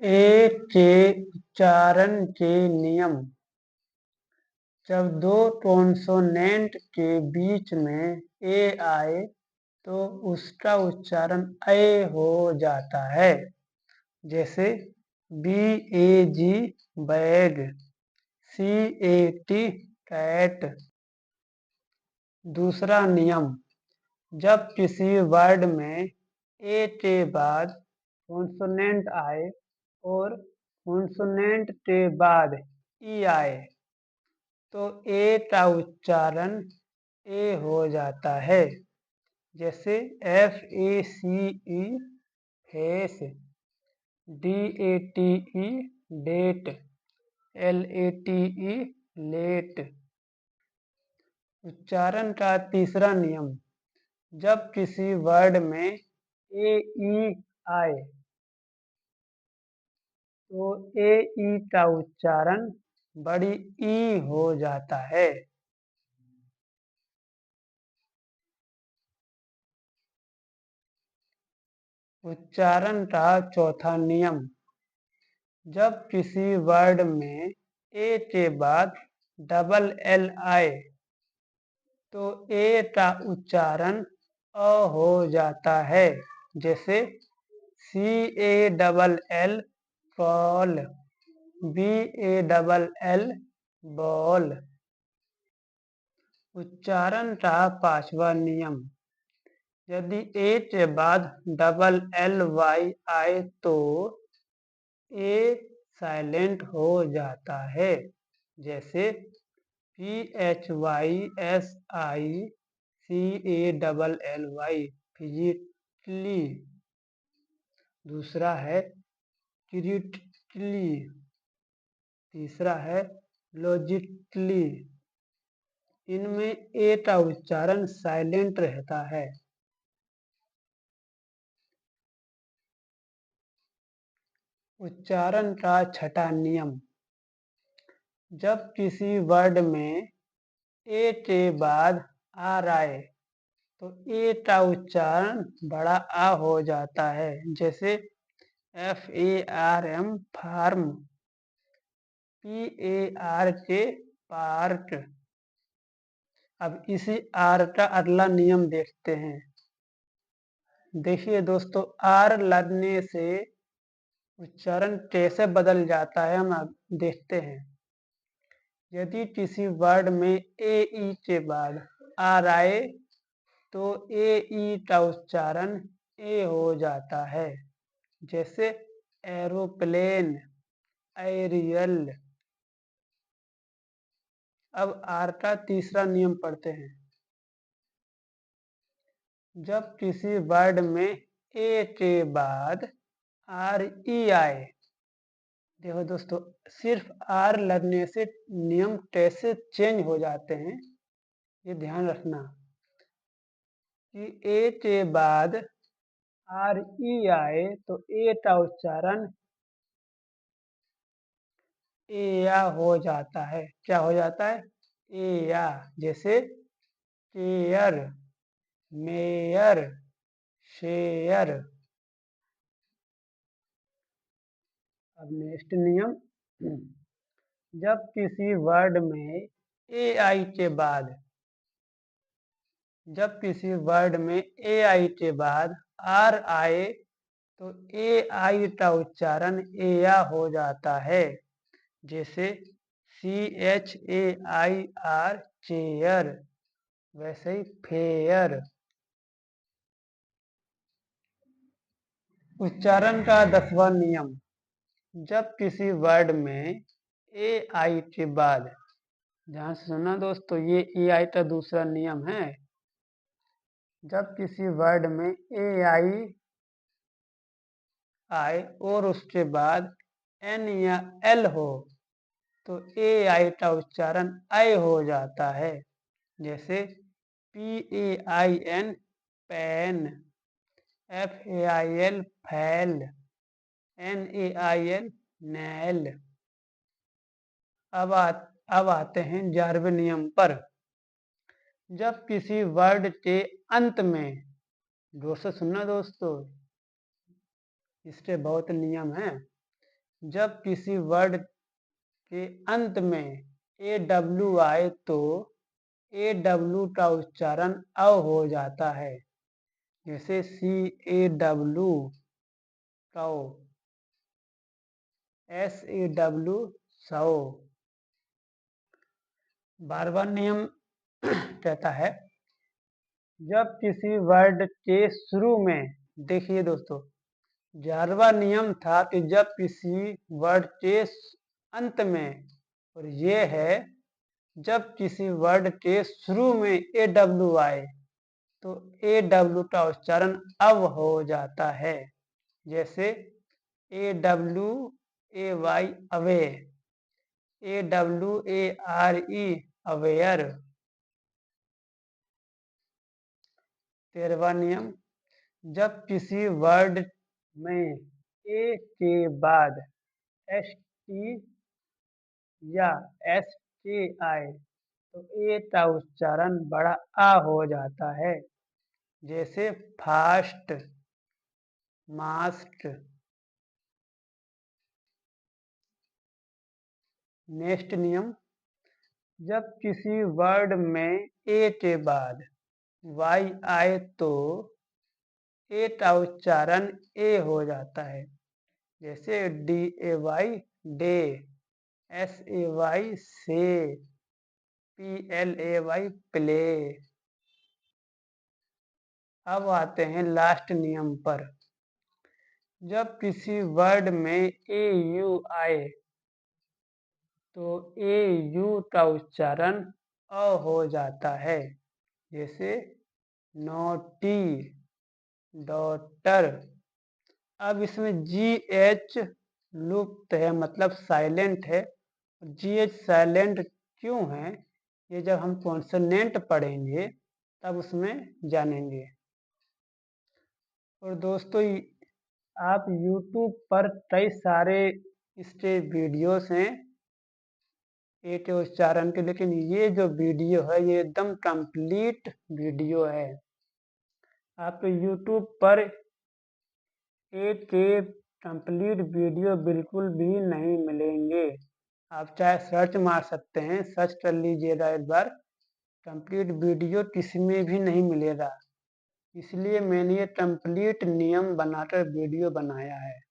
ए के उच्चारण के नियम। जब दो कॉन्सोनेंट के बीच में ए आए तो उसका उच्चारण ए हो जाता है। जैसे B A G bag, C A T cat. दूसरा नियम, जब किसी वर्ड में ए के बाद कॉन्सोनेंट आए और कॉन्सोनेंट के बाद ई आए तो ए का उच्चारण ए हो जाता है। जैसे F A C E face, D A T E date, L A T E late. उच्चारण का तीसरा नियम, जब किसी वर्ड में ए ई आए तो ए ई का उच्चारण बड़ी ई हो जाता है। उच्चारण का चौथा नियम, जब किसी वर्ड में ए के बाद डबल एल आए तो ए का उच्चारण अ हो जाता है। जैसे C A double L fall, B A double L ball. उच्चारण का पांचवा नियम, यदि ए के बाद डबल एल वाई आए तो ए साइलेंट हो जाता है। जैसे P H Y S I C A double L Y, physically. दूसरा है क्रिटिकली। तीसरा है लॉजिकली। इनमें ए का उच्चारण साइलेंट रहता है। उच्चारण का छठा नियम, जब किसी वर्ड में ए के बाद आर आए तो ए का उच्चारण बड़ा आ हो जाता है। जैसे F A R M farm, P A R K park. अब इसी आर का अगला नियम देखते हैं। देखिए दोस्तों, आर लगने से उच्चारण कैसे बदल जाता है हम अब देखते हैं। यदि किसी वर्ड में ए ई के बाद आर आए तो ए ई का उच्चारण ए हो जाता है। जैसे एरोप्लेन, एरियल। अब आर का तीसरा नियम पढ़ते हैं। जब किसी वर्ड में ए के बाद आर ई आए, देखो दोस्तों, सिर्फ आर लगने से नियम कैसे चेंज हो जाते हैं ये ध्यान रखना कि ए के बाद आर ई आए तो ए का उच्चारण ए या हो जाता है। क्या हो जाता है? ए या। जैसे केयर, मेयर, शेयर। अब नेक्स्ट नियम, जब किसी वर्ड में ए आई के बाद आर आए तो ए आई का उच्चारण ए या हो जाता है। जैसे C H A I R chair, वैसे ही फेयर। उच्चारण का 10वां नियम, जब किसी वर्ड में ए आई के बाद, ध्यान से सुनना दोस्तों, ये ए आई का दूसरा नियम है। जब किसी वर्ड में ए आई आए और उसके बाद एन या एल हो तो ए आई का उच्चारण आई हो जाता है। जैसे P A I N pain, F A I L fail, N A I L nail. अब आते हैं 11वें नियम पर। जब किसी वर्ड के अंत में, दोस्तों सुनना दोस्तों, इसके बहुत नियम हैं। जब किसी वर्ड के अंत में AW आए तो AW का उच्चारण अव हो जाता है। जैसे CAW कौ, SAW सौ। 12वां नियम कहता है, जब किसी वर्ड के शुरू में, देखिए दोस्तों, 11वां नियम था कि जब किसी वर्ड के अंत में, और ये है जब किसी वर्ड के शुरू में AW आए तो AW का उच्चारण अव हो जाता है। जैसे AWAY अवे, AWARE अवेयर। 13वां नियम, जब किसी वर्ड में ए के बाद ST या SK आए तो ए का उच्चारण बड़ा आ हो जाता है। जैसे फास्ट, मास्ट। नेक्स्ट नियम, जब किसी वर्ड में ए के बाद वाई आए तो ए का उच्चारण ए हो जाता है। जैसे DAY डे, SAY से, PLAY प्ले। अब आते हैं लास्ट नियम पर। जब किसी वर्ड में AU आए तो AU का उच्चारण अ हो जाता है। जैसे नोटी, डॉटर। अब इसमें GH लुप्त है, मतलब साइलेंट है। GH साइलेंट क्यों है, ये जब हम कॉन्सोनेंट पढ़ेंगे तब उसमें जानेंगे। और दोस्तों, आप YouTube पर कई सारे इसके वीडियोस हैं ए के उच्चारण के, लेकिन ये जो वीडियो है ये एकदम कंप्लीट वीडियो है। आपको YouTube पर ए के कंप्लीट वीडियो बिल्कुल भी नहीं मिलेंगे। आप चाहे सर्च मार सकते हैं, सर्च कर लीजिएगा एक बार, कंप्लीट वीडियो किसी में भी नहीं मिलेगा। इसलिए मैंने ये कंप्लीट नियम बनाकर वीडियो बनाया है।